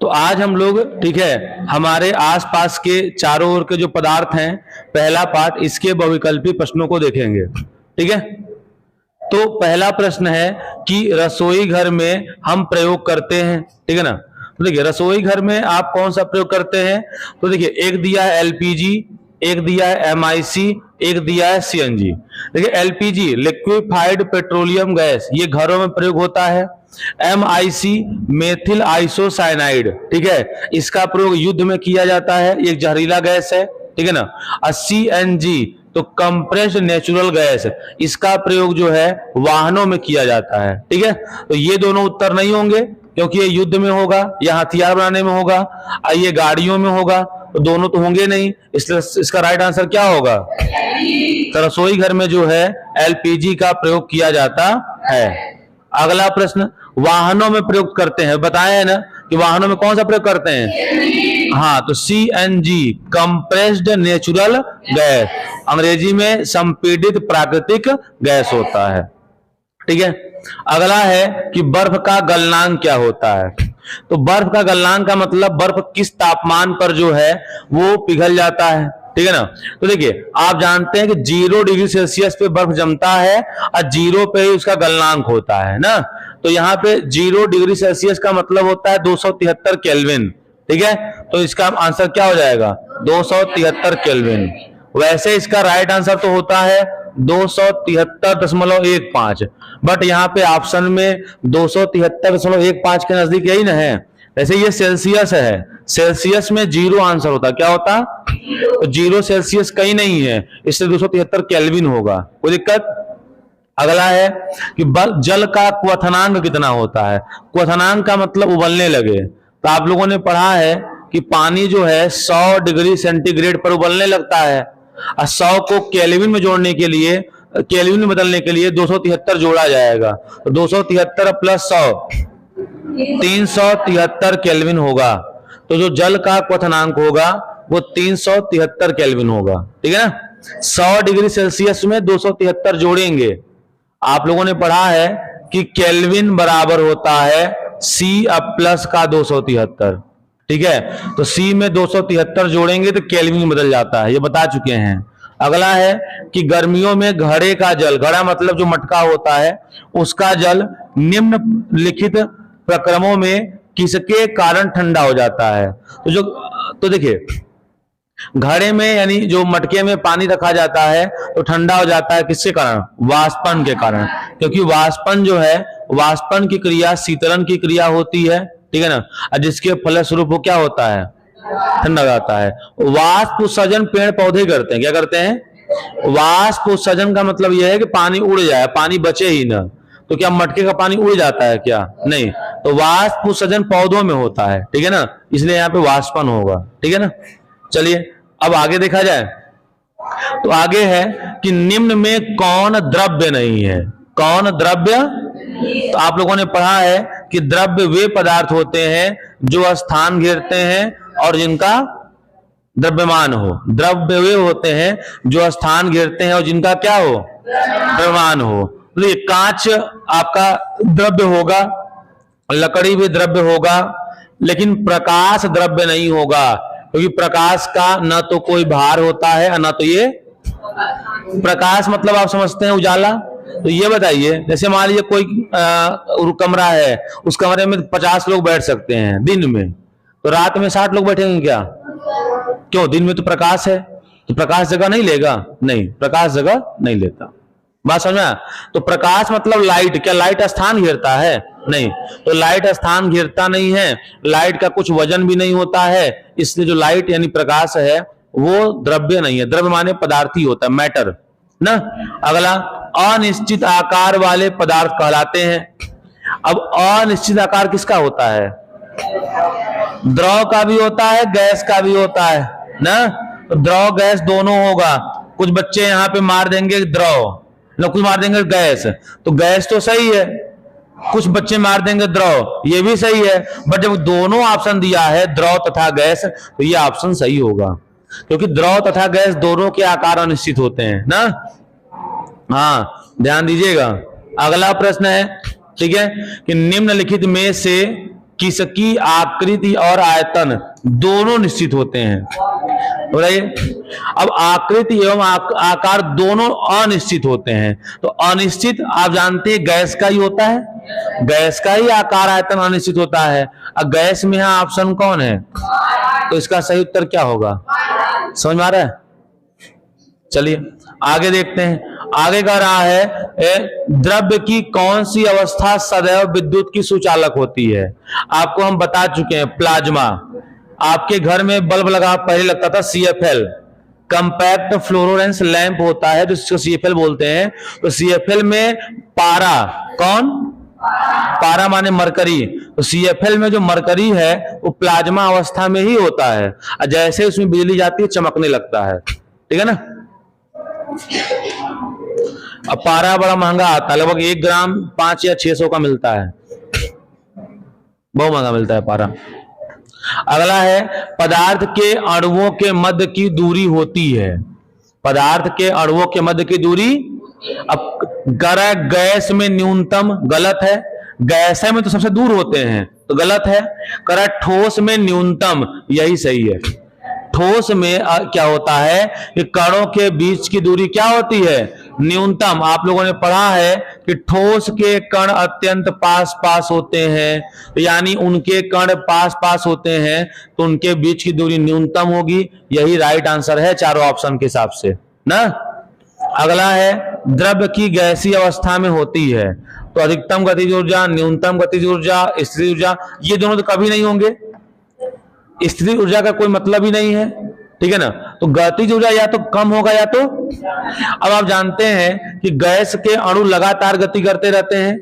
तो आज हम लोग, ठीक है, हमारे आसपास के चारों ओर के जो पदार्थ हैं, पहला पार्ट इसके बहुविकल्पी प्रश्नों को देखेंगे। ठीक है, तो पहला प्रश्न है कि रसोई घर में हम प्रयोग करते हैं। ठीक है ना। तो देखिए, रसोई घर में आप कौन सा प्रयोग करते हैं? तो देखिए, एक दिया है एलपीजी, एक दिया है एमआईसी, एक दिया है सीएनजी। देखिए, एलपीजी लिक्विफाइड पेट्रोलियम गैस, ये घरों में प्रयोग होता है। एमआईसी मेथिल आइसोसाइनाइड, ठीक है, इसका प्रयोग युद्ध में किया जाता है, एक जहरीला गैस है। ठीक है ना। और सीएनजी तो कंप्रेस्ड नेचुरल गैस, इसका प्रयोग जो है वाहनों में किया जाता है। ठीक है, तो ये दोनों उत्तर नहीं होंगे क्योंकि ये युद्ध में होगा या हथियार बनाने में होगा, और ये गाड़ियों में होगा, तो दोनों तो होंगे नहीं। इसलिए इसका राइट आंसर क्या होगा? तो रसोई घर में जो है एलपीजी का प्रयोग किया जाता है। अगला प्रश्न, वाहनों में प्रयोग करते हैं, बताए है ना कि वाहनों में कौन सा प्रयोग करते हैं? हाँ, तो सीएनजी कंप्रेस्ड नेचुरल गैस, अंग्रेजी में संपीड़ित प्राकृतिक गैस होता है। ठीक है, अगला है कि बर्फ का गलनांक क्या होता है? तो बर्फ का गलनांक का मतलब बर्फ किस तापमान पर जो है वो पिघल जाता है। ठीक है ना। तो देखिए, आप जानते हैं कि 0 डिग्री सेल्सियस पे बर्फ जमता है और 0 पे ही उसका गलनांक होता है ना। तो यहाँ पे 0 डिग्री सेल्सियस का मतलब होता है 273 केल्विन। ठीक है, तो इसका आंसर क्या हो जाएगा? 273 केल्विन। वैसे इसका राइट आंसर तो होता है 273.15, बट यहाँ पे ऑप्शन में 273.15 के नजदीक यही ना है। वैसे ये सेल्सियस है, सेल्सियस में 0 आंसर होता, क्या होता? तो 0 सेल्सियस कहीं नहीं है, इससे 273 केल्विन होगा। कोई दिक्कत? अगला है कि जल का क्वथनांक कितना होता है? क्वथनांक का मतलब उबलने लगे। तो आप लोगों ने पढ़ा है कि पानी जो है 100 डिग्री सेंटीग्रेड पर उबलने लगता है, और 100 को केल्विन में जोड़ने के लिए, केल्विन में बदलने के लिए 273 जोड़ा जाएगा। तो 273 प्लस 100 373 केल्विन होगा। तो जो जल का क्वथनांक होगा वो 373 केल्विन होगा। ठीक है ना। 100 डिग्री सेल्सियस में 273 जोड़ेंगे। आप लोगों ने पढ़ा है कि केल्विन बराबर होता है C अब प्लस का 273। ठीक है, तो C में 273 जोड़ेंगे तो केल्विन में बदल जाता है, ये बता चुके हैं। अगला है कि गर्मियों में घड़े का जल, घड़ा मतलब जो मटका होता है, उसका जल निम्नलिखित प्रक्रमों में किसके कारण ठंडा हो जाता है? तो देखिए, घड़े में यानी जो मटके में पानी रखा जाता है तो ठंडा हो जाता है किसके कारण? वाष्पन के कारण, क्योंकि वाष्पन जो है, वाष्पन की क्रिया शीतलन की क्रिया होती है। ठीक है ना। जिसके फलस्वरूप वो क्या होता है? ठंडा हो जाता है। वाष्प उत्सर्जन पेड़ पौधे करते हैं। क्या करते हैं? वाष्प उत्सर्जन का मतलब यह है कि पानी उड़ जाए, पानी बचे ही ना। तो क्या मटके का पानी उड़ जाता है क्या? नहीं। तो वाष्प उत्सर्जन पौधों में होता है। ठीक है ना, इसलिए यहाँ पे वाष्पन होगा। ठीक है ना। चलिए अब आगे देखा जाए। तो आगे है कि निम्न में कौन द्रव्य नहीं है? कौन द्रव्य? तो आप लोगों ने पढ़ा है कि द्रव्य वे पदार्थ होते हैं जो स्थान घेरते हैं और जिनका द्रव्यमान हो। द्रव्य वे होते हैं जो स्थान घेरते हैं और जिनका क्या हो? द्रव्यमान हो। तो ये कांच आपका द्रव्य होगा, लकड़ी भी द्रव्य होगा, लेकिन प्रकाश द्रव्य नहीं होगा, क्योंकि प्रकाश का न तो कोई भार होता है और न तो ये प्रकाश मतलब आप समझते हैं उजाला। तो ये बताइए, जैसे मान लीजिए कोई कमरा है, उस कमरे में 50 लोग बैठ सकते हैं दिन में, तो रात में 60 लोग बैठेंगे क्या? क्यों? दिन में तो प्रकाश है, तो प्रकाश जगह नहीं लेगा? नहीं, प्रकाश जगह नहीं लेता। बात समझा? तो प्रकाश मतलब लाइट। क्या लाइट स्थान घेरता है? नहीं। तो लाइट स्थान घेरता नहीं है, लाइट का कुछ वजन भी नहीं होता है, इसलिए जो लाइट यानी प्रकाश है वो द्रव्य नहीं है। द्रव्य माने पदार्थी होता है, मैटर ना। अगला, अनिश्चित आकार वाले पदार्थ कहलाते हैं। अब अनिश्चित आकार किसका होता है? द्रव का भी होता है, गैस का भी होता है ना। तो द्रव गैस दोनों होगा। कुछ बच्चे यहाँ पे मार देंगे द्रव, कुछ मार देंगे गैस, तो गैस तो सही है। कुछ बच्चे मार देंगे द्रव, ये भी सही है। बट जब दोनों ऑप्शन दिया है, द्रव तथा गैस, तो ये ऑप्शन सही होगा, क्योंकि द्रव तथा गैस दोनों के आकार अनिश्चित होते हैं ना। हाँ, ध्यान दीजिएगा। अगला प्रश्न है, ठीक है, कि निम्नलिखित में से किसकी आकृति और आयतन दोनों निश्चित होते हैं? बताइए। अब आकृति एवं आकार दोनों अनिश्चित होते हैं, तो अनिश्चित आप जानते हैं गैस का ही होता है, गैस का ही आकार आयतन अनिश्चित होता है। अब गैस में यहां ऑप्शन कौन है, तो इसका सही उत्तर क्या होगा? समझ में आ रहा है? चलिए आगे देखते हैं। आगे कह रहा है द्रव्य की कौन सी अवस्था सदैव विद्युत की सुचालक होती है? आपको हम बता चुके हैं, प्लाज्मा। आपके घर में बल्ब लगा पहले लगता था CFL, कंपैक्ट फ्लोरोसेंस लैंप होता है जिसको CFL बोलते हैं। तो CFL में पारा, कौन? पारा माने मरकरी। तो CFL में जो मरकरी है वो प्लाज्मा अवस्था में ही होता है, जैसे उसमें बिजली जाती है चमकने लगता है, ठीक है ना। अब पारा बड़ा महंगा आता है, लगभग 1 ग्राम 5 या 600 का मिलता है, बहुत महंगा मिलता है पारा। अगला है पदार्थ के अणुओं के मध्य की दूरी होती है। पदार्थ के अणुओं के मध्य की दूरी, अब गैस में न्यूनतम, गलत है। गैस में तो सबसे दूर होते हैं, तो गलत है। ठोस में न्यूनतम, यही सही है। ठोस में क्या होता है कि कणों के बीच की दूरी क्या होती है? न्यूनतम। आप लोगों ने पढ़ा है कि ठोस के कण अत्यंत पास पास होते हैं, यानी उनके कण पास पास होते हैं तो उनके बीच की दूरी न्यूनतम होगी। यही राइट आंसर है चारों ऑप्शन के हिसाब से ना। अगला है द्रव्य की गैसीय अवस्था में होती है, तो अधिकतम गतिज ऊर्जा, न्यूनतम गतिज ऊर्जा, स्थिर ऊर्जा, ये दोनों तो कभी नहीं होंगे। स्थिर ऊर्जा का कोई मतलब ही नहीं है, ठीक है ना। तो गतिज ऊर्जा या तो कम होगा या तो, अब आप जानते हैं कि गैस के अणु लगातार गति करते रहते हैं।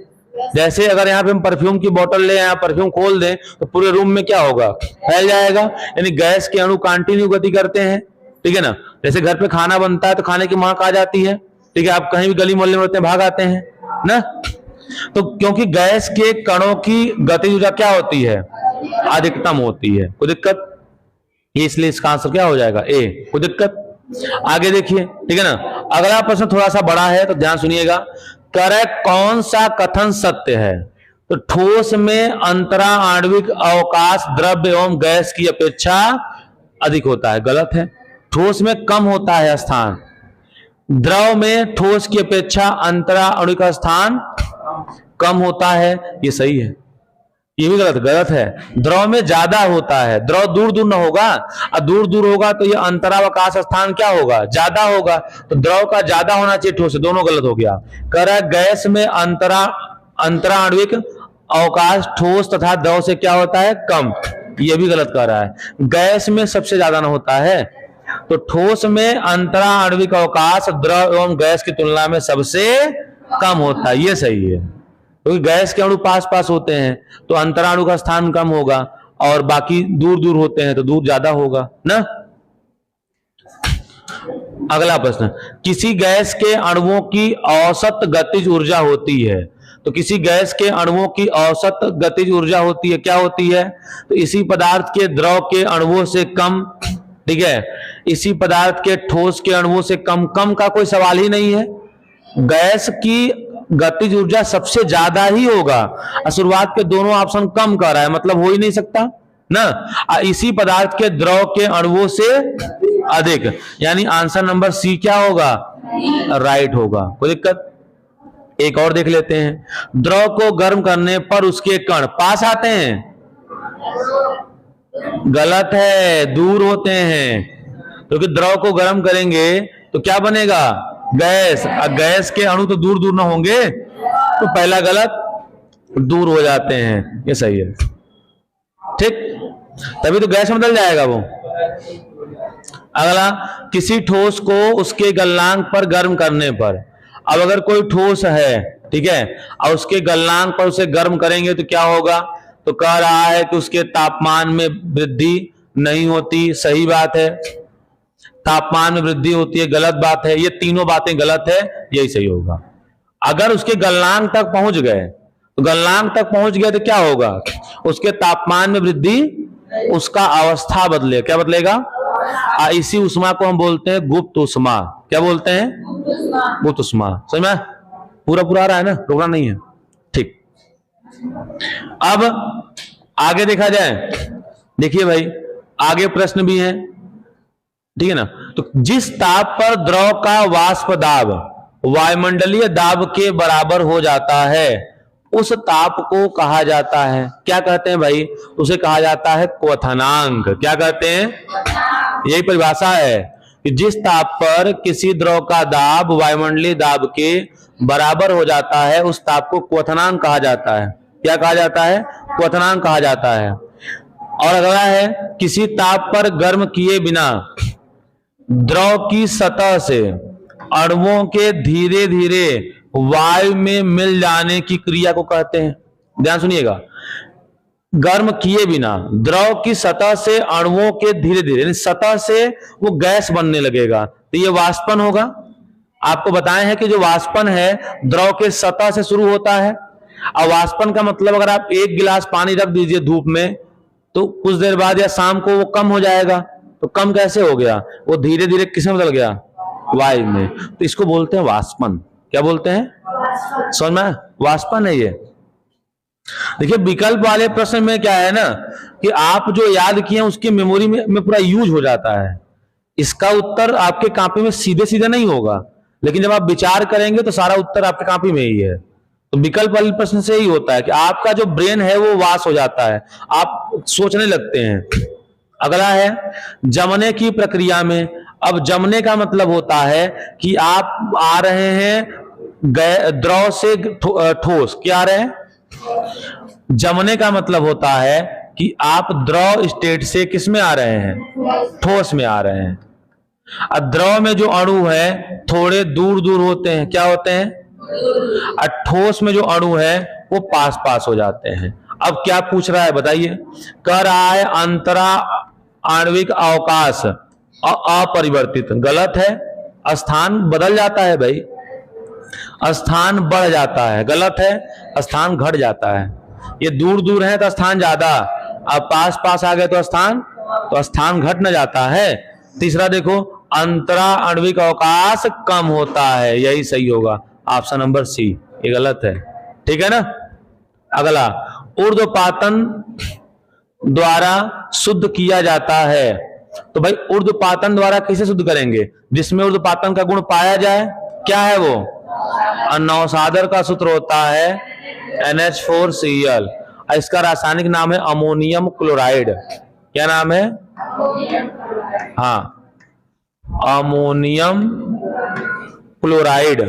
जैसे अगर यहाँ पे हम परफ्यूम की बोतल ले आए, परफ्यूम खोल दें तो पूरे रूम में क्या होगा? फैल जाएगा। यानी गैस के अणु कंटिन्यू गति करते हैं, ठीक है ना। जैसे घर पे खाना बनता है तो खाने की महक आ जाती है, ठीक है, आप कहीं भी गली मोहल्ले में होते हैं भाग आते हैं ना। तो क्योंकि गैस के कणों की गतिज ऊर्जा क्या होती है? अधिकतम होती है। कोई दिक्कत? ये इसलिए इसका आंसर क्या हो जाएगा? ए। कोई दिक्कत? आगे देखिए, ठीक है ना। अगला प्रश्न थोड़ा सा बड़ा है तो ध्यान सुनिएगा। कौन सा कथन सत्य है? तो ठोस में अंतरा आणविक अवकाश द्रव्य एवं गैस की अपेक्षा अधिक होता है, गलत है। ठोस में कम होता है स्थान, द्रव में ठोस की अपेक्षा अंतरा आणविक स्थान कम होता है, ये सही है। ये भी गलत है। द्रव में ज्यादा होता है, द्रव दूर दूर ना होगा, और दूर दूर होगा तो ये अंतरावकाश स्थान क्या होगा? ज्यादा होगा। तो द्रव का ज्यादा होना चाहिए ठोस से, दोनों गलत हो गया। कह रहा है गैस में अंतरा आणविक अवकाश ठोस तथा द्रव से क्या होता है? कम, ये भी गलत कह रहा है। गैस में सबसे ज्यादा ना होता है, तो ठोस में अंतरा आणविक अवकाश द्रव एवं गैस की तुलना में सबसे कम होता है, ये सही है। क्योंकि गैस के अणु पास पास होते हैं तो अंतराणु का स्थान कम होगा, और बाकी दूर दूर होते हैं तो दूर ज्यादा होगा ना। अगला प्रश्न, किसी गैस के अणुओं की औसत गतिज ऊर्जा होती है। तो किसी गैस के अणुओं की औसत गतिज ऊर्जा होती है, क्या होती है? तो इसी पदार्थ के द्रव के अणुओं से कम, ठीक है, इसी पदार्थ के ठोस के अणुओं से कम। कम का कोई सवाल ही नहीं है। गैस की गतिज ऊर्जा सबसे ज्यादा ही होगा। शुरुआत के दोनों ऑप्शन कम कर रहा है, मतलब हो ही नहीं सकता ना। इसी पदार्थ के द्रव के अणुओं से अधिक, यानी आंसर नंबर सी क्या होगा? राइट होगा। कोई दिक्कत? एक और देख लेते हैं। द्रव को गर्म करने पर उसके कण पास आते हैं, गलत है, दूर होते हैं। क्योंकि द्रव को गर्म करेंगे तो क्या बनेगा? गैस। गैस के अणु तो दूर दूर ना होंगे, तो पहला गलत, दूर हो जाते हैं, ये सही है, ठीक, तभी तो गैस में बदल जाएगा वो। अगला, किसी ठोस को उसके गलनांक पर गर्म करने पर। अब अगर कोई ठोस है, ठीक है, और उसके गलनांक पर उसे गर्म करेंगे तो क्या होगा? तो कह रहा है कि उसके तापमान में वृद्धि नहीं होती, सही बात है। तापमान में वृद्धि होती है, गलत बात है। ये तीनों बातें गलत है, यही सही होगा। अगर उसके गलनांक तक पहुंच गए, तो गलनांक तक पहुंच गए तो क्या होगा? उसके तापमान में वृद्धि, उसका अवस्था बदलेगा। क्या बदलेगा? इसी उष्मा को हम बोलते हैं गुप्त उष्मा। क्या बोलते हैं? गुप्त उष्मा। समझ में? पूरा आ रहा है ना, रोकना नहीं है, ठीक। अब आगे देखा जाए, देखिए भाई आगे प्रश्न भी है, ठीक है ना। तो जिस ताप पर द्रव का वाष्प दाब वायुमंडलीय दाब के बराबर हो जाता है उस ताप को कहा जाता है, क्या कहते हैं भाई, उसे कहा जाता है क्वथनांक। क्या कहते हैं, यही परिभाषा है कि जिस ताप पर किसी द्रव का दाब वायुमंडलीय दाब के बराबर हो जाता है उस ताप को क्वथनांक कहा जाता है। क्या कहा जाता है, क्वथनांक कहा जाता है। और अगला है, किसी ताप पर गर्म किए बिना द्रव की सतह से अणुओं के धीरे धीरे वायु में मिल जाने की क्रिया को कहते हैं। ध्यान सुनिएगा, गर्म किए बिना द्रव की सतह से अणुओं के धीरे धीरे, सतह से वो गैस बनने लगेगा तो ये वाष्पन होगा। आपको बताए हैं कि जो वाष्पन है द्रव के सतह से शुरू होता है। अब वाष्पन का मतलब अगर आप एक गिलास पानी रख दीजिए धूप में तो कुछ देर बाद या शाम को वो कम हो जाएगा। तो कम कैसे हो गया, वो धीरे धीरे किसमें बदल गया, वायु में। तो इसको बोलते हैं वाष्पन। क्या बोलते हैं, समझ में, वाष्पन है ये। देखिए विकल्प वाले प्रश्न में क्या है ना कि आप जो याद किए उसकी मेमोरी में पूरा यूज हो जाता है। इसका उत्तर आपके कॉपी में सीधे सीधे नहीं होगा, लेकिन जब आप विचार करेंगे तो सारा उत्तर आपके कॉपी में ही है। तो विकल्प वाले प्रश्न से ही होता है कि आपका जो ब्रेन है वो वाश हो जाता है, आप सोचने लगते हैं। अगला है जमने की प्रक्रिया में। अब जमने का मतलब होता है कि आप आ रहे हैं द्रव से ठोस, क्या आ रहे हैं, जमने का मतलब होता है कि आप द्रव स्टेट से किस में आ रहे हैं, ठोस में आ रहे हैं। अब द्रव में जो अणु है थोड़े दूर दूर होते हैं, क्या होते हैं, और ठोस में जो अणु है वो पास पास हो जाते हैं। अब क्या पूछ रहा है बताइए, कह रहा है अंतरा आणविक अवकाश अपरिवर्तित। गलत है, स्थान बदल जाता है भाई, स्थान बढ़ जाता है। गलत है, स्थान घट जाता है। ये दूर दूर है तो स्थान ज्यादा, अब पास पास आ गए तो स्थान घट न जाता है। तीसरा देखो, अंतरा आणविक अवकाश कम होता है, यही सही होगा, ऑप्शन नंबर सी। ये गलत है, ठीक है ना। अगला, ऊर्ध्वपातन द्वारा शुद्ध किया जाता है। तो भाई ऊर्ध्वपातन द्वारा कैसे शुद्ध करेंगे, जिसमें ऊर्ध्वपातन का गुण पाया जाए। क्या है वो, नौसादर का सूत्र होता है NH4Cl। इसका रासायनिक नाम है अमोनियम क्लोराइड। क्या नाम है, हाँ, अमोनियम क्लोराइड।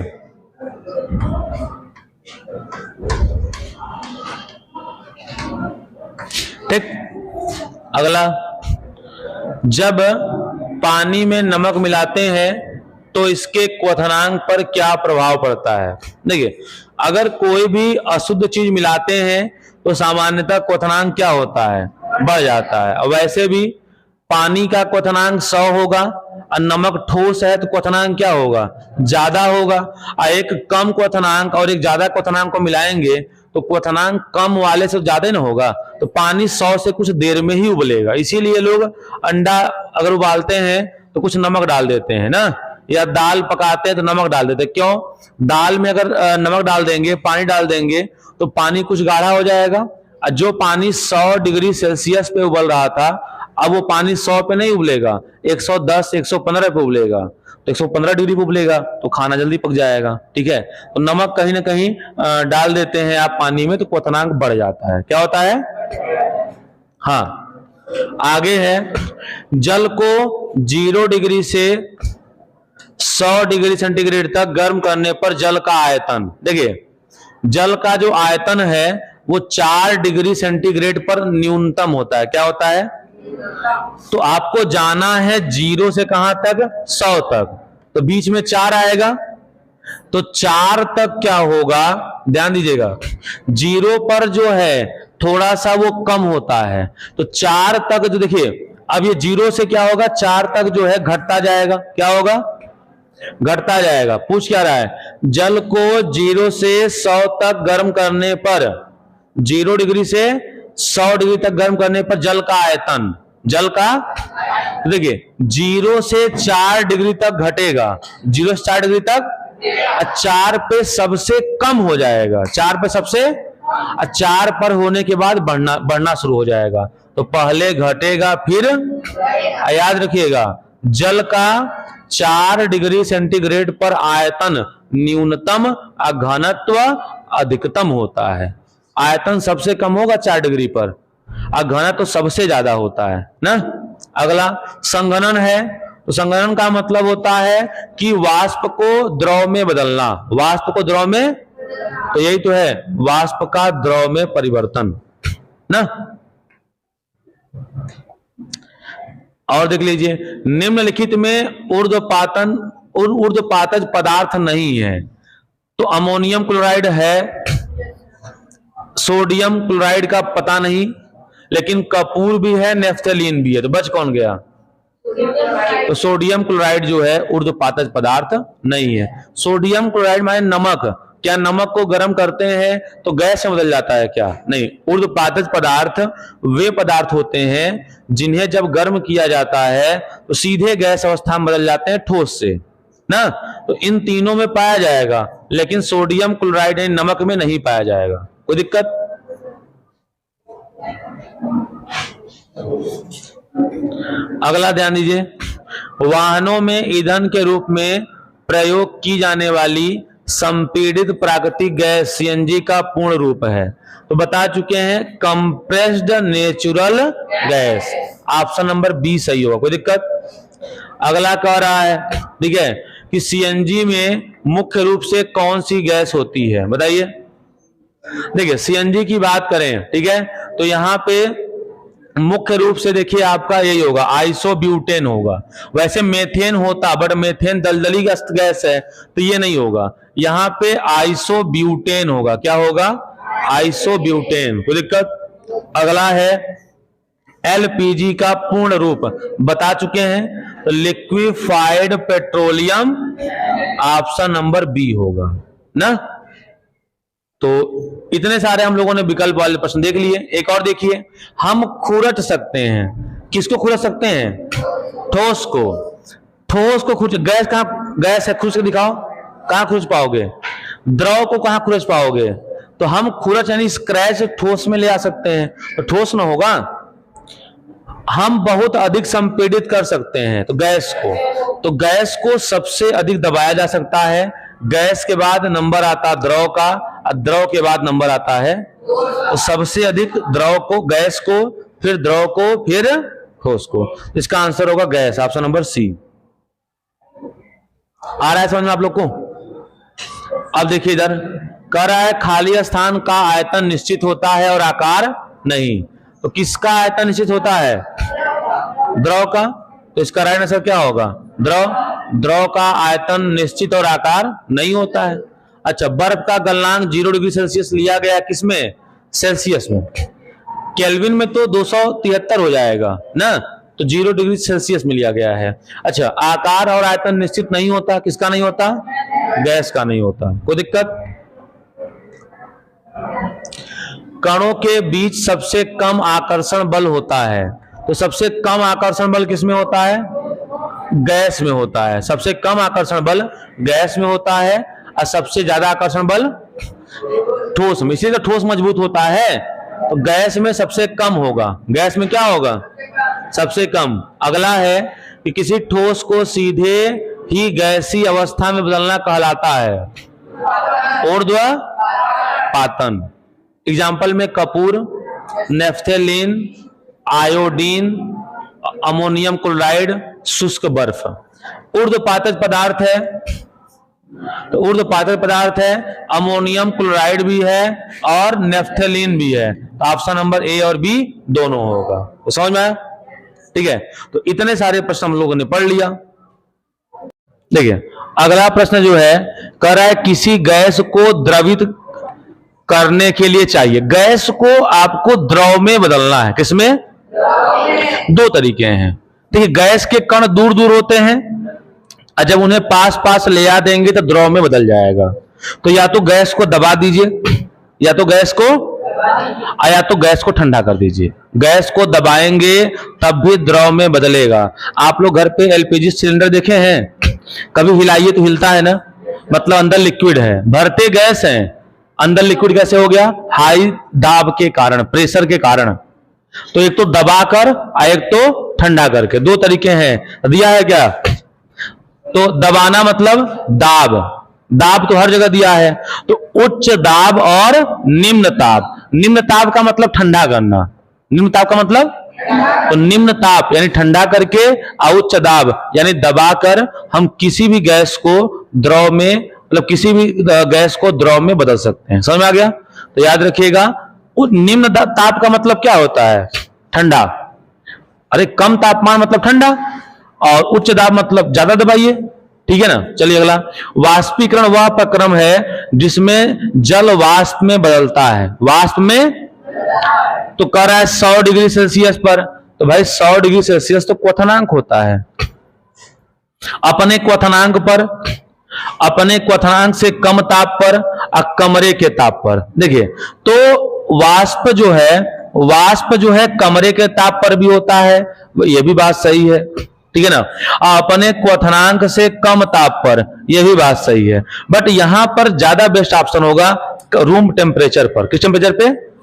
ठीक। अगला, जब पानी में नमक मिलाते हैं तो इसके क्वथनांक पर क्या प्रभाव पड़ता है। देखिए अगर कोई भी अशुद्ध चीज मिलाते हैं तो सामान्यतः क्वथनांक क्या होता है, बढ़ जाता है। और वैसे भी पानी का क्वथनांक 100 होगा और नमक ठोस है तो क्वथनांक क्या होगा, ज्यादा होगा। और एक कम क्वथनांक और एक ज्यादा क्वथनांक को मिलाएंगे तो क्वथनांक कम वाले से ज्यादा ही ना होगा। तो पानी 100 से कुछ देर में ही उबलेगा। इसीलिए लोग अंडा अगर उबालते हैं तो कुछ नमक डाल देते हैं ना, या दाल पकाते हैं तो नमक डाल देते हैं। क्यों, दाल में अगर नमक डाल देंगे, पानी डाल देंगे तो पानी कुछ गाढ़ा हो जाएगा। और जो पानी 100 डिग्री सेल्सियस पे उबल रहा था अब वो पानी 100 पे नहीं उबलेगा, 110 115 पे उबलेगा। तो 115 डिग्री पे उबलेगा तो खाना जल्दी पक जाएगा, ठीक है। तो नमक कहीं ना कहीं डाल देते हैं आप पानी में तो क्वथनांक बढ़ जाता है। क्या होता है, हाँ। आगे है, जल को 0 डिग्री से 100 डिग्री सेंटीग्रेड तक गर्म करने पर जल का आयतन। देखिए जल का जो आयतन है वो 4 डिग्री सेंटीग्रेड पर न्यूनतम होता है। क्या होता है, तो आपको जाना है 0 से कहां तक, 100 तक, तो बीच में 4 आएगा। तो 4 तक क्या होगा, ध्यान दीजिएगा, 0 पर जो है थोड़ा सा वो कम होता है। तो 4 तक जो, देखिए अब ये 0 से क्या होगा, 4 तक जो है घटता जाएगा। क्या होगा, घटता जाएगा। पूछ क्या रहा है, जल को 0 से 100 तक गर्म करने पर, 0 डिग्री से 100 डिग्री तक गर्म करने पर जल का आयतन, जल का, देखिए 0 से 4 डिग्री तक घटेगा, 0 से 4 डिग्री तक, 4 पे सबसे कम हो जाएगा, 4 पे सबसे और 4 पर होने के बाद बढ़ना शुरू हो जाएगा। तो पहले घटेगा फिर, याद रखिएगा जल का 4 डिग्री सेंटीग्रेड पर आयतन न्यूनतम और घनत्व अधिकतम होता है। आयतन सबसे कम होगा 4 डिग्री पर और घनत्व तो सबसे ज्यादा होता है ना। अगला संघनन है, तो संघनन का मतलब होता है कि वाष्प को द्रव में बदलना। वाष्प को द्रव में, तो यही तो है वाष्प का द्रव में परिवर्तन ना। और देख लीजिए निम्नलिखित में ऊर्ध्वपातज पदार्थ नहीं है। तो अमोनियम क्लोराइड है, सोडियम क्लोराइड का पता नहीं, लेकिन कपूर भी है, नेफ्थलीन भी है, तो बच कौन गया? तो सोडियम क्लोराइड जो है ऊर्ध्वपातज पदार्थ नहीं है। सोडियम क्लोराइड माने नमक। क्या नमक को गर्म करते हैं तो गैस में बदल जाता है क्या? नहीं। ऊर्ध्वपातज पदार्थ वे पदार्थ होते हैं जिन्हें जब गर्म किया जाता है तो सीधे गैस अवस्था में बदल जाते हैं ठोस से ना। तो इन तीनों में पाया जाएगा, लेकिन सोडियम क्लोराइड नमक में नहीं पाया जाएगा। कोई दिक्कत? अगला ध्यान दीजिए, वाहनों में ईंधन के रूप में प्रयोग की जाने वाली संपीड़ित प्राकृतिक गैस सीएनजी का पूर्ण रूप है। तो बता चुके हैं compressed natural gas. Option number B सही होगा। कोई दिक्कत? अगला कह रहा है, ठीक है, कि सीएनजी में मुख्य रूप से कौन सी गैस होती है, बताइए। देखिए सीएनजी की बात करें, ठीक है, तो यहां पे मुख्य रूप से देखिए आपका यही होगा, आइसोब्यूटेन होगा। वैसे मेथेन होता, बट मेथेन दलदली गैस है तो ये नहीं होगा। यहां पे आइसोब्यूटेन होगा। क्या होगा? आइसोब्यूटेन। कोई दिक्कत? अगला है एलपीजी का पूर्ण रूप बता चुके हैं, तो liquefied petroleum. Option number B होगा ना। तो इतने सारे हम लोगों ने विकल्प वाले प्रश्न देख लिए। एक और देखिए, हम खुरच सकते हैं। किसको खुरच सकते हैं? ठोस को। ठोस को खुरच, गैस कहां गैस है, खुरच के दिखाओ, कहां खुरच पाओगे? द्रव को कहां खुरच पाओगे? तो हम खुरच यानी स्क्रैच ठोस में ले आ सकते हैं, तो ठोस ना होगा। हम बहुत अधिक संपीड़ित कर सकते हैं तो गैस को, तो गैस को सबसे अधिक दबाया जा सकता है। गैस के बाद नंबर आता है द्रव का, और द्रव के बाद नंबर आता है, तो सबसे अधिक द्रव को, गैस को, फिर द्रव को, फिर ठोस को। इसका आंसर होगा गैस, ऑप्शन नंबर सी। आ रहा है समझ में आप लोग को? अब देखिए इधर कह रहा है खाली स्थान का आयतन निश्चित होता है और आकार नहीं। तो किसका आयतन निश्चित होता है? द्रव का। तो इसका राइट आंसर क्या होगा? द्रव का आयतन निश्चित और आकार नहीं होता है। अच्छा, बर्फ का गलनांक 0 डिग्री सेल्सियस लिया गया किसमें? सेल्सियस में। केल्विन में तो 273 हो जाएगा ना, तो 0 डिग्री सेल्सियस में लिया गया है। अच्छा, आकार और आयतन निश्चित नहीं होता। किसका नहीं होता? गैस का नहीं होता। कोई दिक्कत? कणों के बीच सबसे कम आकर्षण बल होता है। तो सबसे कम आकर्षण बल किसमें होता है? गैस में होता है। सबसे कम आकर्षण बल गैस में होता है, और सबसे ज्यादा आकर्षण बल ठोस में। इसलिए तो ठोस मजबूत होता है, तो गैस में सबसे कम होगा। गैस में क्या होगा? सबसे कम। अगला है कि किसी ठोस को सीधे ही गैसीय अवस्था में बदलना कहलाता है ऊर्ध्वपातन। एग्जाम्पल में कपूर, नेफ्थेलीन, आयोडीन, अमोनियम क्लोराइड, शुष्क बर्फ। ऊर्ध्वपातज पदार्थ है, तो ऊर्ध्वपातज पदार्थ है, अमोनियम क्लोराइड भी है और नेफ्थेलीन भी है। तो ऑप्शन नंबर ए और बी दोनों होगा। तो समझ में आया? ठीक है, तो इतने सारे प्रश्न हम लोगों ने पढ़ लिया। देखिए अगला प्रश्न जो है, कह रहा है किसी गैस को द्रवित करने के लिए चाहिए। गैस को आपको द्रव में बदलना है। किसमें? दो तरीके हैं। देखिए गैस के कण दूर दूर होते हैं, और जब उन्हें पास पास ले आ देंगे तो द्रव में बदल जाएगा। तो या तो गैस को दबा दीजिए, या तो गैस को ठंडा कर दीजिए। गैस को दबाएंगे तब भी द्रव में बदलेगा। आप लोग घर पे एलपीजी सिलेंडर देखे हैं? कभी हिलाइए तो हिलता है ना, मतलब अंदर लिक्विड है, भरते गैस है, अंदर लिक्विड कैसे हो गया? हाई दाब के कारण, प्रेशर के कारण। तो एक तो दबाकर और एक तो ठंडा करके, दो तरीके हैं। दिया है क्या? तो दबाना मतलब दाब, दाब तो हर जगह दिया है। तो उच्च दाब और निम्न ताप। निम्न ताप का मतलब ठंडा करना, निम्न ताप का मतलब, तो निम्न ताप यानी ठंडा करके, और उच्च दाब यानी दबाकर हम किसी भी गैस को द्रव में, मतलब किसी भी गैस को द्रव में बदल सकते हैं। समझ में आ गया? तो याद रखिएगा, निम्न ताप का मतलब क्या होता है? ठंडा। अरे कम तापमान मतलब ठंडा, और उच्च दाब मतलब ज्यादा दबाइए। ठीक है ना? चलिए अगला, वाष्पीकरण वह प्रक्रम है जिसमें जल वाष्प में बदलता है। वाष्प में तो कह रहा है 100 डिग्री सेल्सियस पर, तो भाई 100 डिग्री सेल्सियस तो क्वथनांक होता है। अपने क्वथनांक पर, अपने क्वथनांक से कम ताप पर और कमरे के ताप पर। देखिए, तो वाष्प जो है कमरे के ताप पर भी होता है, यह भी बात सही है। ठीक है ना? अपने क्वथनांक से कम ताप पर, यह भी बात सही है। बट यहां पर ज्यादा बेस्ट ऑप्शन होगा रूम टेम्परेचर पर। किस टेम्परेचर पे?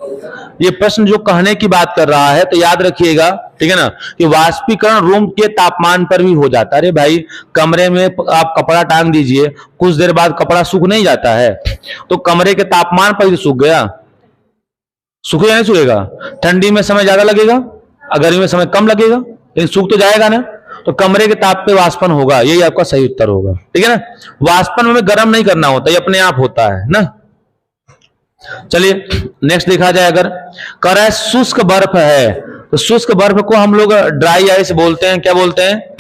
ये प्रश्न जो कहने की बात कर रहा है, तो याद रखिएगा, ठीक है ना, कि वाष्पीकरण रूम के तापमान पर भी हो जाता है। अरे भाई, कमरे में आप कपड़ा टांग दीजिए, कुछ देर बाद कपड़ा सूख नहीं जाता है? तो कमरे के तापमान पर ही सूख गया, सूखेगा नहीं सूखेगा? ठंडी में समय ज्यादा लगेगा और गर्मी में समय कम लगेगा, लेकिन सूख तो जाएगा ना। तो कमरे के ताप पे वाष्पन होगा, यही आपका सही उत्तर होगा। ठीक है ना? वाष्पन में गर्म नहीं करना होता, ये अपने आप होता है ना। चलिए नेक्स्ट देखा जाए, अगर कह रहा है शुष्क बर्फ है, तो शुष्क बर्फ को हम लोग ड्राई आइस बोलते हैं। क्या बोलते हैं?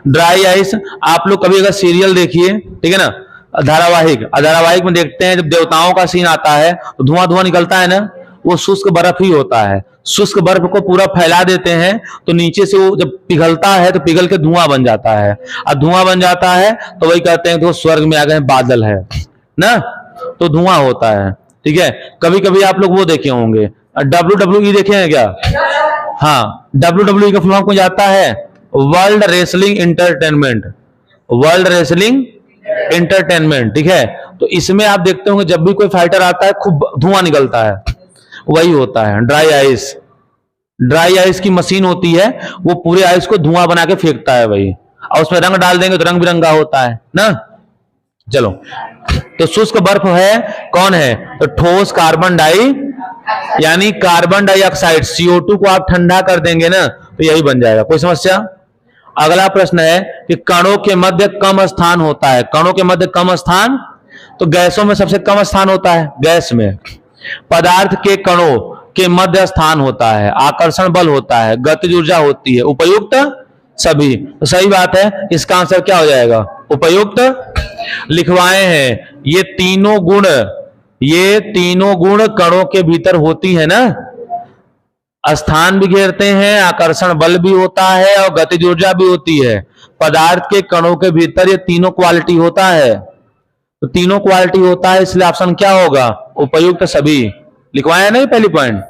Dry ice. आप लोग कभी अगर सीरियल देखिए, ठीक है ना, धारावाहिक में देखते हैं, जब देवताओं का सीन आता है तो धुआं धुआं निकलता है ना, वो शुष्क बर्फ ही होता है। शुष्क बर्फ को पूरा फैला देते हैं, तो नीचे से वो जब पिघलता है तो पिघल के धुआं बन जाता है, और धुआं बन जाता है तो वही कहते हैं कि वो स्वर्ग में आ गए, बादल है ना, तो धुआं होता है। ठीक है? कभी कभी आप लोग वो देखे होंगे, WWE देखे हैं क्या? हाँ, WWE का फुल फॉर्म कौन जाता है? World wrestling entertainment. World wrestling entertainment. ठीक है? तो इसमें आप देखते होंगे जब भी कोई फाइटर आता है खूब धुआं निकलता है, वही होता है ड्राई आइस। ड्राई आइस की मशीन होती है, वो पूरे आइस को धुआं बना के फेंकता है वही, और उसमें रंग डाल देंगे तो रंग बिरंगा होता है ना। चलो, तो शुष्क बर्फ है कौन है? तो ठोस कार्बन यानी कार्बन डाइऑक्साइड, CO2 को आप ठंडा कर देंगे ना, तो यही बन जाएगा। कोई समस्या? अगला प्रश्न है कि कणों के मध्य कम स्थान होता है। कणों के मध्य कम स्थान, तो गैसों में सबसे कम स्थान होता है, गैस में। पदार्थ के कणों के मध्य स्थान होता है, आकर्षण बल होता है, गतिज ऊर्जा होती है, उपयुक्त सभी। तो सही बात है, इसका आंसर क्या हो जाएगा? उपयुक्त। लिखवाए हैं ये तीनों गुण कणों के भीतर होती है ना। स्थान भी घेरते हैं, आकर्षण बल भी होता है, और गतिज ऊर्जा भी होती है। पदार्थ के कणों के भीतर ये तीनों क्वालिटी होता है, तो तीनों क्वालिटी होता है, इसलिए ऑप्शन क्या होगा? उपयुक्त सभी। लिखवाया नहीं पहली पॉइंट।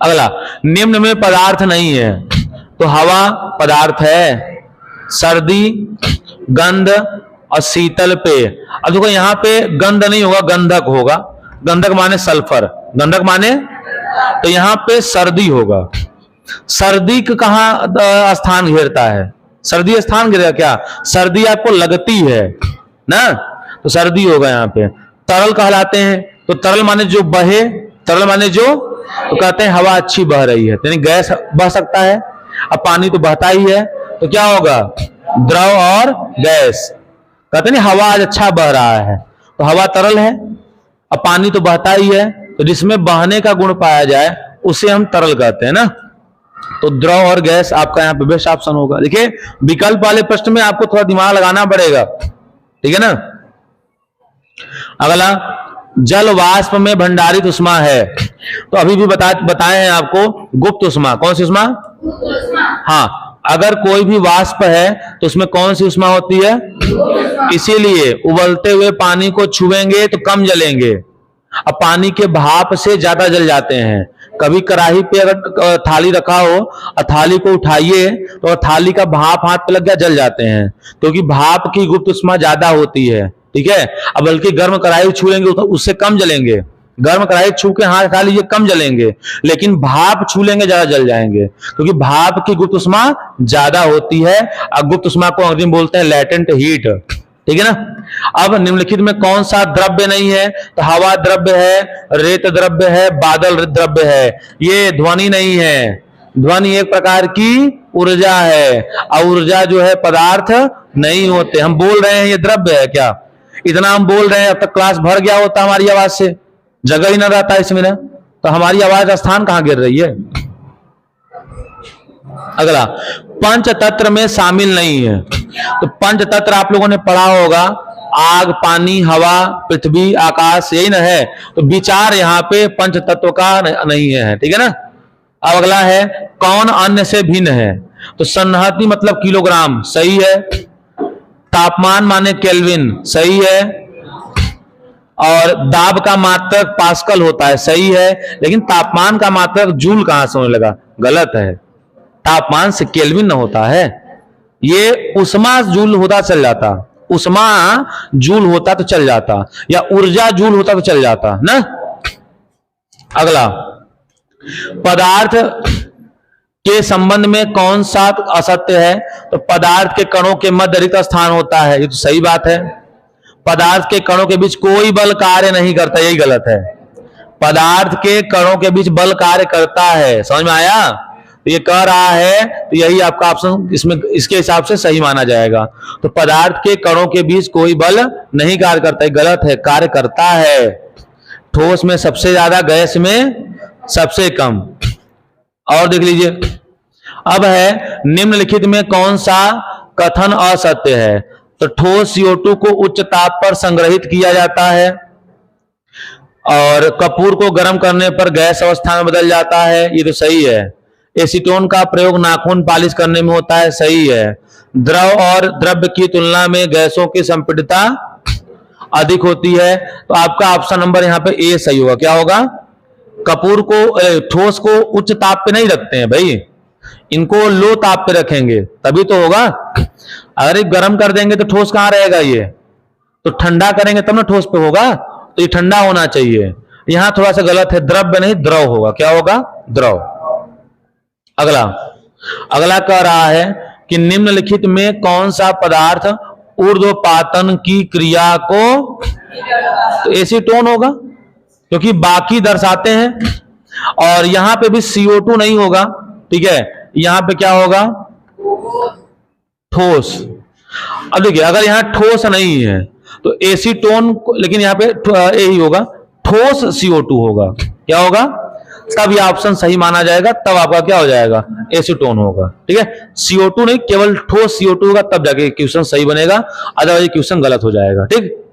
अगला, निम्न में पदार्थ नहीं है, तो हवा पदार्थ है, सर्दी, गंध और शीतल पेय। अब देखो यहाँ पे गंध नहीं होगा, गंधक होगा। गंधक माने सल्फर, गंधक माने, तो यहाँ पे सर्दी होगा। सर्दी का कहां स्थान घेरता है? सर्दी स्थान घेरेगा क्या? सर्दी आपको लगती है ना, तो सर्दी होगा यहाँ पे। तरल कहलाते हैं, तो तरल माने जो बहे, तरल माने जो, तो कहते हैं हवा अच्छी बह रही है, यानी गैस बह सकता है। अब पानी तो बहता ही है, तो क्या होगा? द्रव और गैस। कहते नहीं हवा आज अच्छा बह रहा है, तो हवा तरल है, अब पानी तो बहता ही है, तो जिसमें बहने का गुण पाया जाए उसे हम तरल कहते हैं ना। तो द्रव और गैस आपका यहाँ पे बेस्ट ऑप्शन होगा। देखिए, विकल्प वाले प्रश्न में आपको थोड़ा दिमाग लगाना पड़ेगा, ठीक है ना। अगला, जल वाष्प में भंडारित उष्मा है, तो अभी भी बताए हैं आपको गुप्त उष्मा। कौन सी उष्मा? हाँ, अगर कोई भी वाष्प है तो उसमें कौन सी उष्मा होती है? इसीलिए उबलते हुए पानी को छुएंगे तो कम जलेंगे, अब पानी के भाप से ज्यादा जल जाते हैं। कभी कढ़ाई पे अगर थाली रखा हो और थाली को उठाइए तो थाली का भाप हाथ पे लग गया, जल जाते हैं, क्योंकि भाप की गुप्त उष्मा ज्यादा होती है। ठीक है। अब बल्कि गर्म कढ़ाई छू लेंगे तो उससे कम जलेंगे, गर्म कढ़ाई छू के हाथ खा लीजिए कम जलेंगे, लेकिन भाप छू लेंगे ज्यादा जल जाएंगे, क्योंकि भाप की गुप्त उष्मा ज्यादा होती है। गुप्त उष्मा को अंग्रेजी में बोलते हैं लैटेंट हीट, ठीक है ना। अब निम्नलिखित में कौन सा द्रव्य नहीं है, तो हवा द्रव्य है, रेत द्रव्य है, बादल द्रव्य है। ये ध्वनि नहीं है, ध्वनि एक प्रकार की ऊर्जा है, और ऊर्जा जो है पदार्थ नहीं होते। हम बोल रहे हैं ये द्रव्य है क्या, इतना हम बोल रहे हैं, अब तक क्लास भर गया होता हमारी आवाज से, जगह ही ना रहता इसमें ना, तो हमारी आवाज स्थान कहां गिर रही है। अगला, पंच तत्व में शामिल नहीं है। तो पंच तत्व आप लोगों ने पढ़ा होगा, आग, पानी, हवा, पृथ्वी, आकाश, यही ना है। तो विचार यहाँ पे पंच तत्व का नहीं है, ठीक है ना। अब अगला है, कौन अन्य से भिन्न है। तो सन्निहति मतलब किलोग्राम, सही है। तापमान माने केल्विन, सही है। और दाब का मात्रक पास्कल होता है, सही है। लेकिन तापमान का मात्रक जूल कहां से होने लगा, गलत है। तापमान से केल्विन न होता है, ये उष्मा जूल होता चल जाता, उष्मा जूल होता तो चल जाता, या ऊर्जा जूल होता तो चल जाता ना। अगला, पदार्थ के संबंध में कौन सा असत्य है। तो पदार्थ के कणों के मध्य रिक्त स्थान होता है, ये तो सही बात है। पदार्थ के कणों के बीच कोई बल कार्य नहीं करता, यही गलत है। पदार्थ के कणों के बीच बल कार्य करता है, समझ में आया। तो ये कह रहा है, तो यही आपका ऑप्शन इसमें इसके हिसाब से सही माना जाएगा। तो पदार्थ के कणों के बीच कोई बल नहीं कार्य करता, ये गलत है, कार्य करता है। ठोस में सबसे ज्यादा, गैस में सबसे कम। और देख लीजिए, अब है, निम्नलिखित में कौन सा कथन असत्य है। तो ठोस CO2 को उच्च ताप पर संग्रहित किया जाता है, और कपूर को गर्म करने पर गैस अवस्था में बदल जाता है, ये तो सही है। एसीटोन का प्रयोग नाखून पालिश करने में होता है, सही है। द्रव और द्रव्य की तुलना में गैसों की संपीड़ितता अधिक होती है, तो आपका ऑप्शन नंबर यहाँ पे ए सही होगा। क्या होगा, कपूर को, ठोस को उच्च ताप पे नहीं रखते हैं भाई, इनको लो ताप पे रखेंगे तभी तो होगा। अगर ये गर्म कर देंगे तो ठोस कहां रहेगा, ये तो ठंडा करेंगे तब ना ठोस पे होगा, तो ये ठंडा होना चाहिए। यहां थोड़ा सा गलत है, द्रव्य नहीं द्रव होगा। क्या होगा, द्रव। अगला, अगला कह रहा है कि निम्नलिखित में कौन सा पदार्थ ऊर्ध्वपातन की क्रिया को, तो एसीटोन होगा, क्योंकि बाकी दर्शाते हैं। और यहां पे भी CO2 नहीं होगा, ठीक है। यहां पे क्या होगा, ठोस। अब देखिए, अगर यहां ठोस नहीं है तो एसीटोन, लेकिन यहां पे यही होगा, ठोस CO2 होगा। क्या होगा, तब यह ऑप्शन सही माना जाएगा, तब आपका क्या हो जाएगा, एसीटोन होगा, ठीक है। CO2 नहीं, केवल ठोस CO2 होगा, तब जाके क्वेश्चन सही बनेगा, अदरवाइज क्वेश्चन गलत हो जाएगा, ठीक।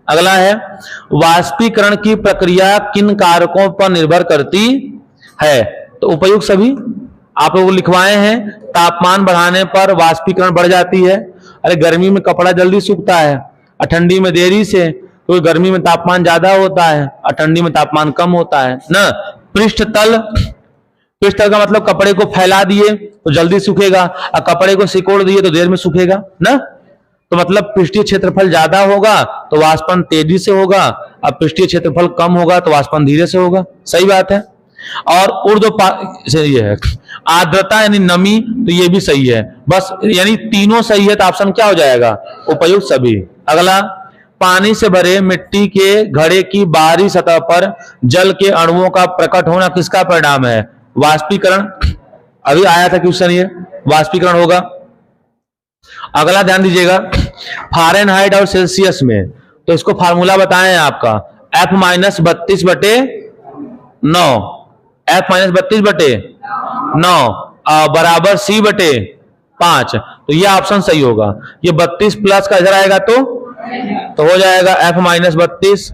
अगला है, वाष्पीकरण की प्रक्रिया किन कारकों पर निर्भर करती है। तो उपयुक्त सभी आप लोग लिखवाए हैं। तापमान बढ़ाने पर वाष्पीकरण बढ़ जाती है। अरे गर्मी में कपड़ा जल्दी सूखता है और ठंडी में देरी से, तो गर्मी में तापमान ज्यादा होता है और ठंडी में तापमान कम होता है ना। पृष्ठतल, पृष्ठतल का मतलब कपड़े को फैला दिए तो जल्दी सूखेगा, और कपड़े को सिकोड़ दिए तो देर में सूखेगा ना। तो मतलब पृष्ठीय क्षेत्रफल ज्यादा होगा तो वाष्पन तेजी से होगा, अब पृष्ठीय क्षेत्रफल कम होगा तो वाष्पन धीरे से होगा, सही बात है। और सही है। आर्द्रता यानी नमी, तो ये भी सही है, बस यानी तीनों सही है, तो ऑप्शन क्या हो जाएगा, उपयुक्त सभी। अगला, पानी से भरे मिट्टी के घड़े की बाहरी सतह पर जल के अणुओं का प्रकट होना किसका परिणाम है, वाष्पीकरण। अभी आया था क्वेश्चन, ये वाष्पीकरण होगा। अगला ध्यान दीजिएगा, फारेनहाइट और सेल्सियस में, तो इसको फार्मूला बताएं आपका, F-32/9, F-32/9 बराबर C/5, तो ये ऑप्शन सही होगा। ये 32 प्लस का इधर आएगा तो हो जाएगा F-32,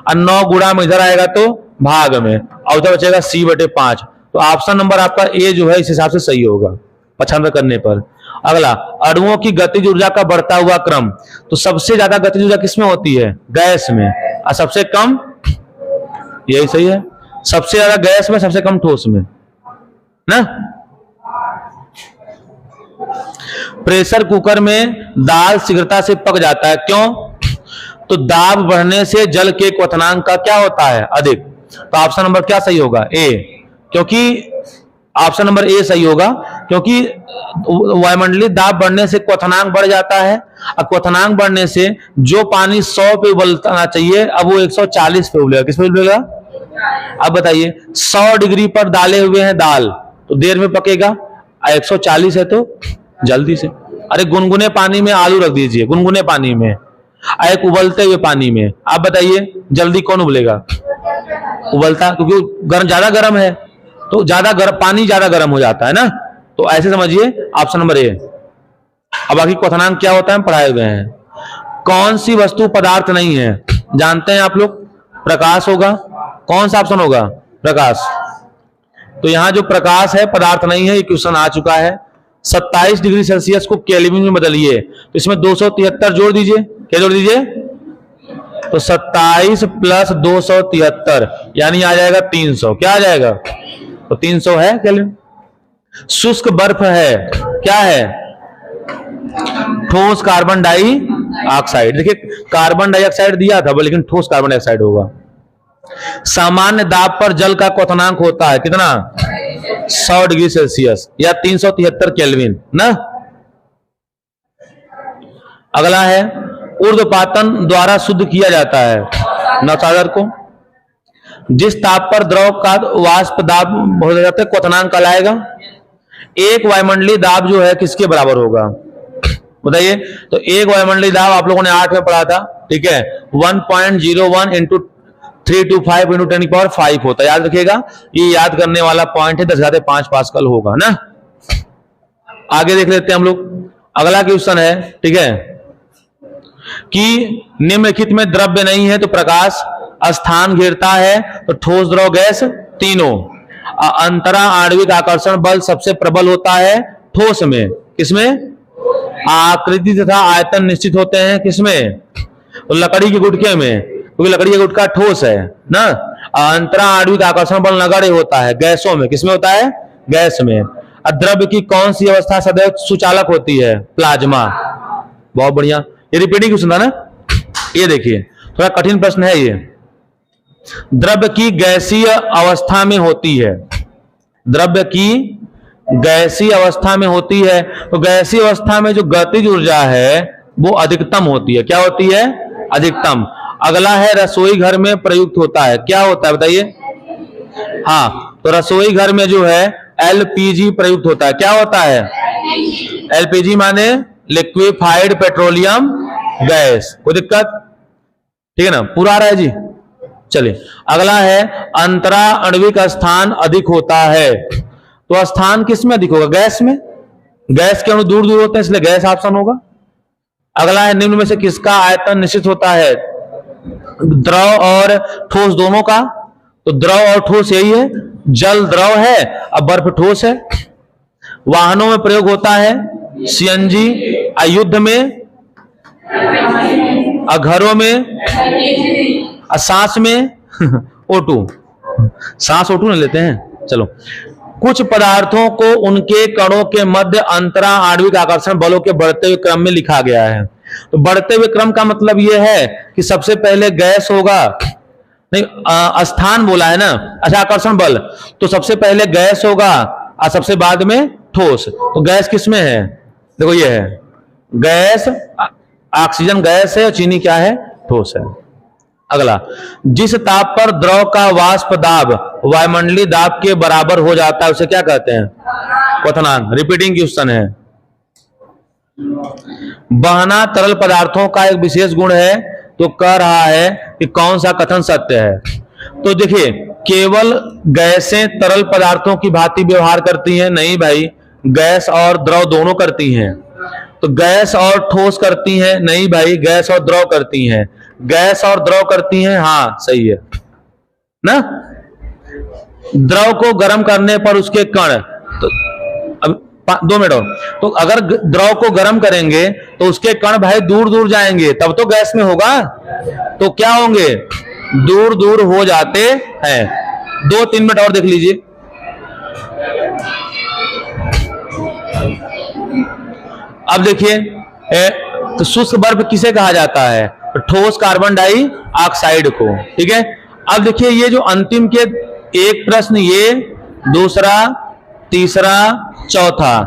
और 9 गुणा में इधर आएगा तो भाग में, और उधर बचेगा C/5। तो ऑप्शन नंबर आपका ए जो है इस हिसाब से सही होगा 95 करने पर। अगला, अणुओं की गतिज ऊर्जा का बढ़ता हुआ क्रम, तो सबसे ज्यादा गतिज ऊर्जा किसमें होती है, गैस में, और सबसे कम, यही सही है, सबसे ज्यादा गैस में, सबसे कम ठोस में ना। प्रेशर कुकर में दाल शीघ्रता से पक जाता है, क्यों। तो दाब बढ़ने से जल के क्वथनांक का क्या होता है? अधिक। तो ऑप्शन नंबर क्या सही होगा? ए। क्योंकि ऑप्शन नंबर ए सही होगा, क्योंकि वायुमंडलीय दाब बढ़ने से क्वथनांक बढ़ जाता है, और क्वथनांक बढ़ने से जो पानी 100 पे उबलना चाहिए अब वो 140 पे उबलेगा। किस पे उबलेगा? अब बताइए, 100 डिग्री पर डाले हुए हैं दाल, तो देर में पकेगा, 140 है तो जल्दी से। अरे गुनगुने पानी में आलू रख दीजिए, गुनगुने पानी में, एक उबलते हुए पानी में, आप बताइए जल्दी कौन उबलेगा? उबलता, क्योंकि ज्यादा गर्म है, तो ज्यादा गर्म पानी ज्यादा गर्म हो जाता है ना। तो ऐसे समझिए ऑप्शन नंबर ए। अब बाकी क्वथनांक क्या होता है पढ़ाए हुए हैं। कौन सी वस्तु पदार्थ नहीं है? जानते हैं आप लोग? प्रकाश होगा। कौन सा ऑप्शन होगा? प्रकाश। तो यहां जो प्रकाश है पदार्थ नहीं है, ये क्वेश्चन आ चुका है। 27 डिग्री सेल्सियस को केल्विन में बदलिए, तो इसमें 273 जोड़ दीजिए। क्या जोड़ दीजिए? तो 27 प्लस 273 यानी आ जाएगा 300। क्या आ जाएगा? तो 300 है केल्विन। शुष्क बर्फ है, क्या है? ठोस कार्बन डाइऑक्साइड। देखिए कार्बन डाइऑक्साइड दिया था लेकिन ठोस कार्बन डाइऑक्साइड होगा। सामान्य दाब पर जल का क्वथनांक होता है कितना? 100 डिग्री सेल्सियस या 373 केल्विन ना। अगला है, ऊर्ध्वपातन द्वारा शुद्ध किया जाता है नवसागर को। जिस ताप पर द्रव का वाष्प दाब हो जाता है क्वथनांक कहलाएगा। एक वायुमंडलीय दाब जो है किसके बराबर होगा? बताइए। तो एक वायुमंडलीय दाब आप लोगों ने 8 में पढ़ा था, ठीक है, 1.01 इंटू 325 इंटू 10⁵ होता है। याद रखिएगा, ये याद करने वाला पॉइंट है, 10⁵5 पास्कल होगा ना। आगे देख लेते हैं हम लोग। अगला क्वेश्चन है, ठीक है, कि निम्नलिखित में द्रव्य नहीं है तो प्रकाश स्थान घेरता है, तो ठोस द्रव गैस तीनों। अंतरा आणविक आकर्षण बल सबसे प्रबल होता है ठोस में। किसमें? आकृति तथा आयतन निश्चित होते हैं किसमें? तो लकड़ी के गुटके में, क्योंकि लकड़ी का गुटका ठोस है ना। अंतरा आणविक आकर्षण बल नगण्य होता है गैसों में। किसमें होता है? गैस में। द्रव्य की कौन सी अवस्था सदैव सुचालक होती है? प्लाज्मा। बहुत बढ़िया, ये रिपीटिंग क्वेश्चन था ना। ये देखिए थोड़ा कठिन प्रश्न है ये। द्रव्य की गैसीय अवस्था में होती है, द्रव्य की गैसीय अवस्था में होती है, तो गैसीय अवस्था में जो गतिज ऊर्जा है वो अधिकतम होती है। क्या होती है? अधिकतम। अगला है रसोई घर में प्रयुक्त होता है, क्या होता है बताइए? हाँ, तो रसोई घर में जो है एलपीजी प्रयुक्त होता है। क्या होता है? एलपीजी माने लिक्विफाइड पेट्रोलियम गैस। कोई दिक्कत? ठीक है ना, पूरा आ रहा है जी। चलिए अगला है, अंतरा आणविक स्थान अधिक होता है, तो स्थान किस में अधिक होगा? गैस में। गैस के अणु दूर दूर होते हैं इसलिए गैस ऑप्शन होगा। अगला है, निम्न में से किसका आयतन निश्चित होता है? द्रव और ठोस दोनों का। तो द्रव और ठोस यही है, जल द्रव है अब बर्फ ठोस है। वाहनों में प्रयोग होता है सीएनजी, युद्ध में, घरों में, सांस में O2। सांस O2 न लेते हैं। चलो, कुछ पदार्थों को उनके कणों के मध्य अंतरा आणविक आकर्षण बलों के बढ़ते हुए क्रम में लिखा गया है। तो बढ़ते हुए क्रम का मतलब यह है कि सबसे पहले गैस होगा, नहीं स्थान बोला है ना, अच्छा आकर्षण बल, तो सबसे पहले गैस होगा और सबसे बाद में ठोस। तो गैस किस में है? देखो ये है गैस, ऑक्सीजन गैस है और चीनी क्या है? ठोस है। अगला, जिस ताप पर द्रव का वाष्प दाब वायुमंडलीय दाब के बराबर हो जाता है उसे क्या कहते हैं? क्वथनांक। रिपीटिंग क्वेश्चन है। बहना तरल पदार्थों का एक विशेष गुण है, तो कह रहा है कि कौन सा कथन सत्य है? तो देखिए, केवल गैसें तरल पदार्थों की भांति व्यवहार करती हैं? नहीं भाई, गैस और द्रव दोनों करती हैं। तो गैस और ठोस करती हैं? नहीं भाई, गैस और द्रव करती हैं। गैस और द्रव करती हैं, हाँ सही है ना। द्रव को गर्म करने पर उसके कण, तो अब 2 मिनट और, तो अगर द्रव को गर्म करेंगे तो उसके कण भाई दूर दूर जाएंगे, तब तो गैस में होगा। तो क्या होंगे? दूर दूर हो जाते हैं। 2-3 मिनट और देख लीजिए। अब देखिए, तो शुष्क बर्फ किसे कहा जाता है? ठोस कार्बन डाइऑक्साइड को। ठीक है, अब देखिए ये जो अंतिम के एक प्रश्न, ये दूसरा, तीसरा, चौथा,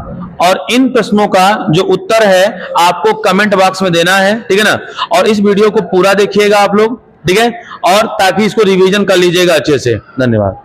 और इन प्रश्नों का जो उत्तर है आपको कमेंट बॉक्स में देना है। ठीक है ना, और इस वीडियो को पूरा देखिएगा आप लोग। ठीक है, और ताकि इसको रिवीजन कर लीजिएगा अच्छे से। धन्यवाद।